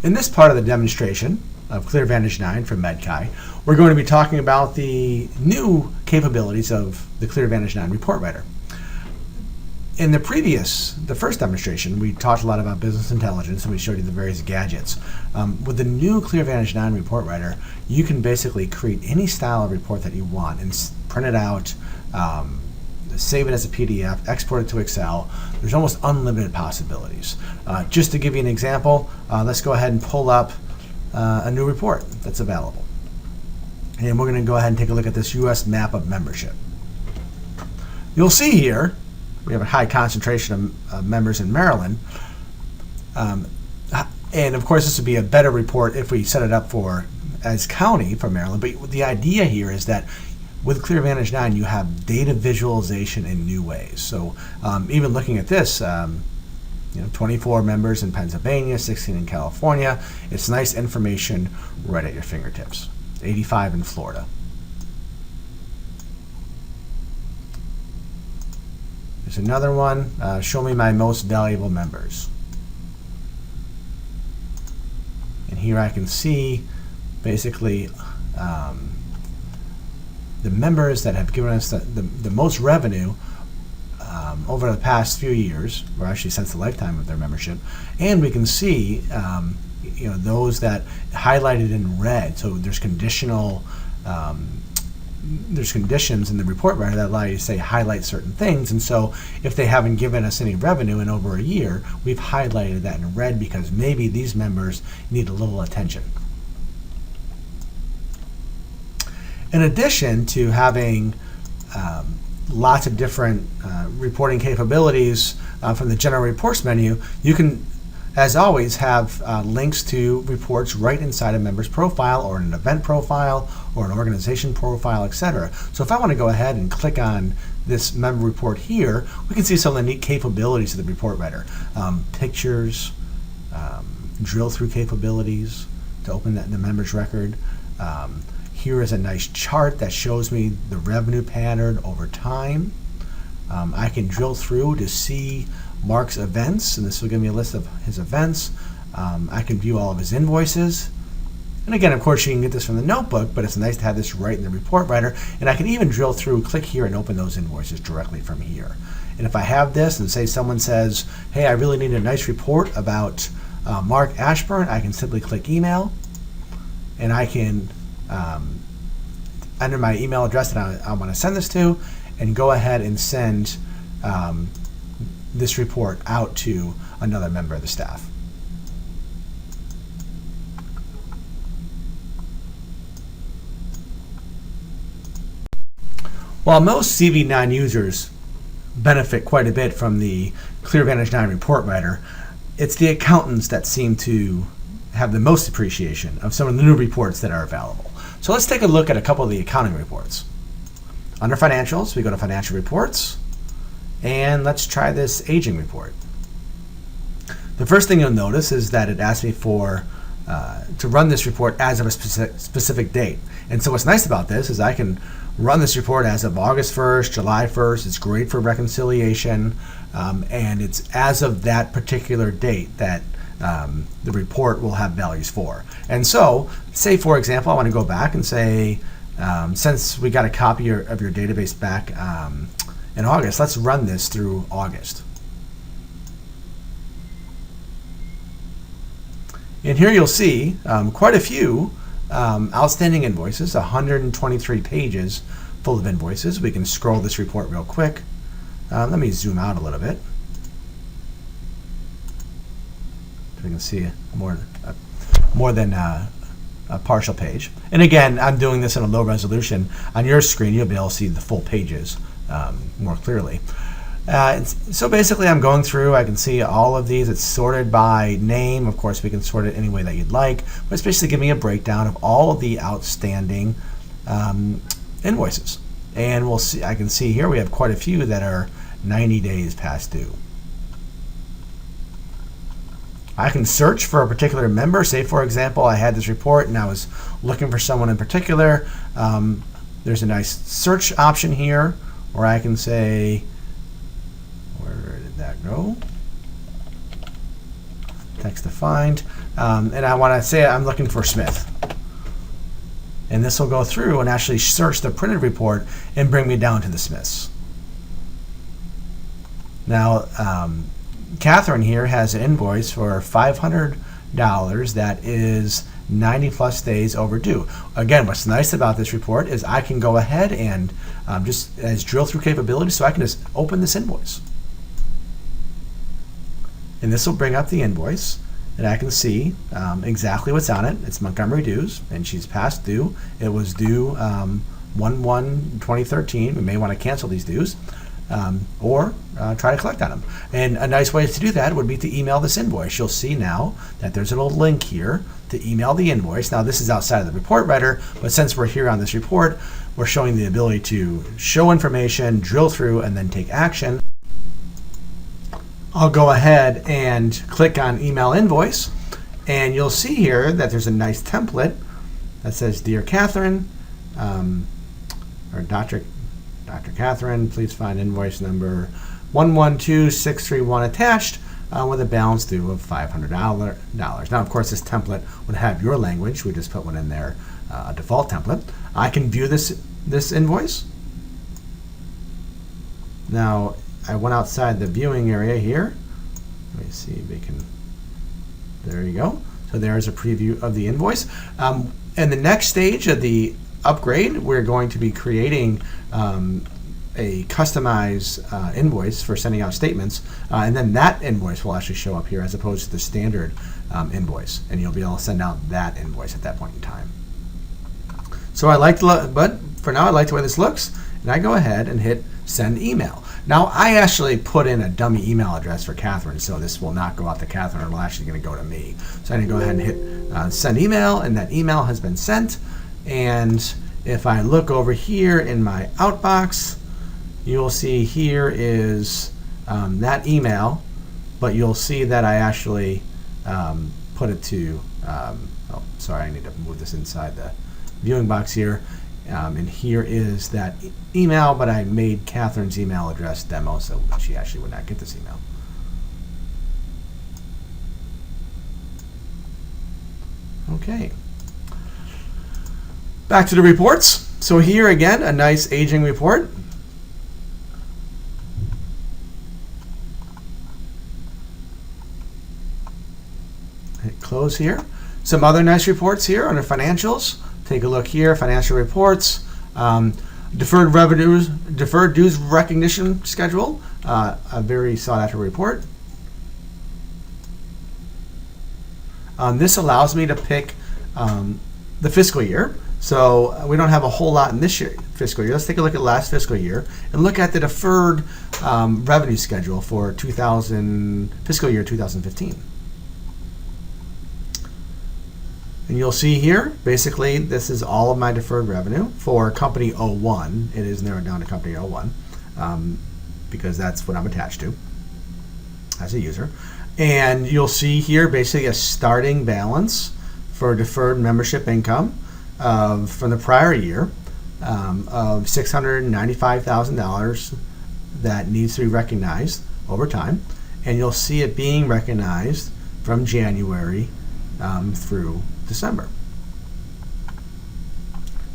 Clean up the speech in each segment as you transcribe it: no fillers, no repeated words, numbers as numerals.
In this part of the demonstration of ClearVantage 9 from MedChi, we're going to be talking about the new capabilities of the ClearVantage 9 report writer. In the first demonstration, we talked a lot about business intelligence and we showed you the various gadgets. With the new ClearVantage 9 report writer, you can basically create any style of report that you want and print it out, save it as a PDF, export it to Excel. There's almost unlimited possibilities. Just to give you an example, let's go ahead and pull up a new report that's available. And we're going to go ahead and take a look at this U.S. map of membership. You'll see here we have a high concentration of members in Maryland. And of course, this would be a better report if we set it up as county for Maryland. But the idea here is that with ClearVantage 9, you have data visualization in new ways. So even looking at this, 24 members in Pennsylvania, 16 in California. It's nice information right at your fingertips. 85 in Florida. There's another one. Show me my most valuable members. And here I can see basically the members that have given us the most revenue over the past few years, or actually since the lifetime of their membership. And we can see those that highlighted in red. So there's there's conditions in the report writer that allow you to say highlight certain things. And so if they haven't given us any revenue in over a year, we've highlighted that in red because maybe these members need a little attention. In addition to having lots of different reporting capabilities from the general reports menu, you can, as always, have links to reports right inside a member's profile or an event profile or an organization profile, etc. So if I want to go ahead and click on this member report here, we can see some of the neat capabilities of the report writer. Pictures, drill through capabilities to open the member's record. Here is a nice chart that shows me the revenue pattern over time. I can drill through to see Mark's events, and this will give me a list of his events. I can view all of his invoices. And again, of course, you can get this from the notebook, but it's nice to have this right in the report writer. And I can even drill through, click here, and open those invoices directly from here. And if I have this, and say someone says, hey, I really need a nice report about Mark Ashburn, I can simply click email, and I can enter my email address that I want to send this to, and go ahead and send this report out to another member of the staff. While most CV9 users benefit quite a bit from the ClearVantage 9 report writer, it's the accountants that seem to have the most appreciation of some of the new reports that are available. So let's take a look at a couple of the accounting reports. Under financials, we go to financial reports, and let's try this aging report. The first thing you'll notice is that it asks me to run this report as of a specific date. And so what's nice about this is I can run this report as of August 1st, July 1st. It's great for reconciliation, and it's as of that particular date that the report will have values for. And so, say for example, I want to go back and say, since we got a copy of your database back in August, let's run this through August. And here you'll see quite a few outstanding invoices, 123 pages full of invoices. We can scroll this report real quick. Let me zoom out a little bit. We can see more than a partial page. And again, I'm doing this in a low resolution. On your screen, you'll be able to see the full pages more clearly. So basically, I'm going through. I can see all of these. It's sorted by name. Of course, we can sort it any way that you'd like. But it's basically giving me a breakdown of all of the outstanding invoices. And we'll see. I can see here we have quite a few that are 90 days past due. I can search for a particular member. Say, for example, I had this report and I was looking for someone in particular. There's a nice search option here where I can say, where did that go? likes to find. And I want to say I'm looking for Smith. And this will go through and actually search the printed report and bring me down to the Smiths. Now, Catherine here has an invoice for $500 that is 90 plus days overdue. Again, what's nice about this report is I can go ahead and just as drill through capability, so I can just open this invoice. And this will bring up the invoice, and I can see exactly what's on it. It's Montgomery dues, and she's past due. It was due 1/1/2013. We may want to cancel these dues or try to collect on them. And a nice way to do that would be to email this invoice. You'll see now that there's a little link here to email the invoice. Now this is outside of the report writer, but since we're here on this report, we're showing the ability to show information, drill through, and then take action. I'll go ahead and click on email invoice, and you'll see here that there's a nice template that says, Dear Catherine, or Dr. Catherine, please find invoice number 112631 attached with a balance due of $500. Now, of course, this template would have your language. We just put one in there, a default template. I can view this invoice. Now, I went outside the viewing area here. Let me see if we can, there you go. So there's a preview of the invoice. And the next stage of the upgrade, we're going to be creating a customized invoice for sending out statements, and then that invoice will actually show up here as opposed to the standard invoice, and you'll be able to send out that invoice at that point in time. So but for now I like the way this looks, and I go ahead and hit send email. Now I actually put in a dummy email address for Catherine, so this will not go out to Catherine, it'll actually going to go to me. So I'm going to go ahead and hit send email, and that email has been sent. And if I look over here in my outbox, you'll see here is that email, but you'll see that I actually put it to, oh, sorry, I need to move this inside the viewing box here. And here is that email, but I made Catherine's email address demo, so she actually would not get this email. Okay. Back to the reports. So here again, a nice aging report. Hit close here. Some other nice reports here under financials. Take a look here, financial reports, deferred revenues, deferred dues recognition schedule, a very sought after report. This allows me to pick the fiscal year. So we don't have a whole lot in this year, fiscal year. Let's take a look at last fiscal year and look at the deferred revenue schedule for fiscal year 2015. And you'll see here, basically, this is all of my deferred revenue for Company 01. It is narrowed down to Company 01 because that's what I'm attached to as a user. And you'll see here basically a starting balance for deferred membership income from the prior year of $695,000 that needs to be recognized over time. And you'll see it being recognized from January through December.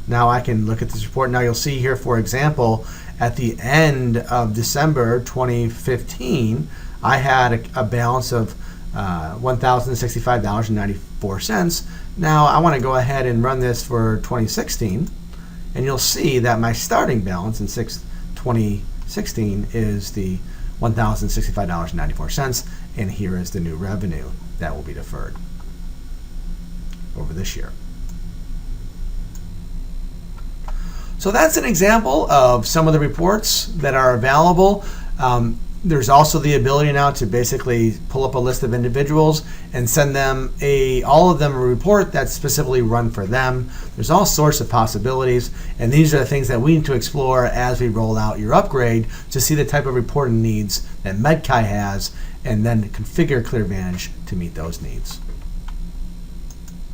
Now I can look at this report. Now you'll see here, for example, at the end of December 2015, I had a balance of $1,065.94. Now I want to go ahead and run this for 2016, and you'll see that my starting balance in 2016 is the $1,065.94, and here is the new revenue that will be deferred over this year. So that's an example of some of the reports that are available. There's also the ability now to basically pull up a list of individuals and send them all of them a report that's specifically run for them. There's all sorts of possibilities, and these are the things that we need to explore as we roll out your upgrade to see the type of reporting needs that MedChi has, and then configure ClearVantage to meet those needs.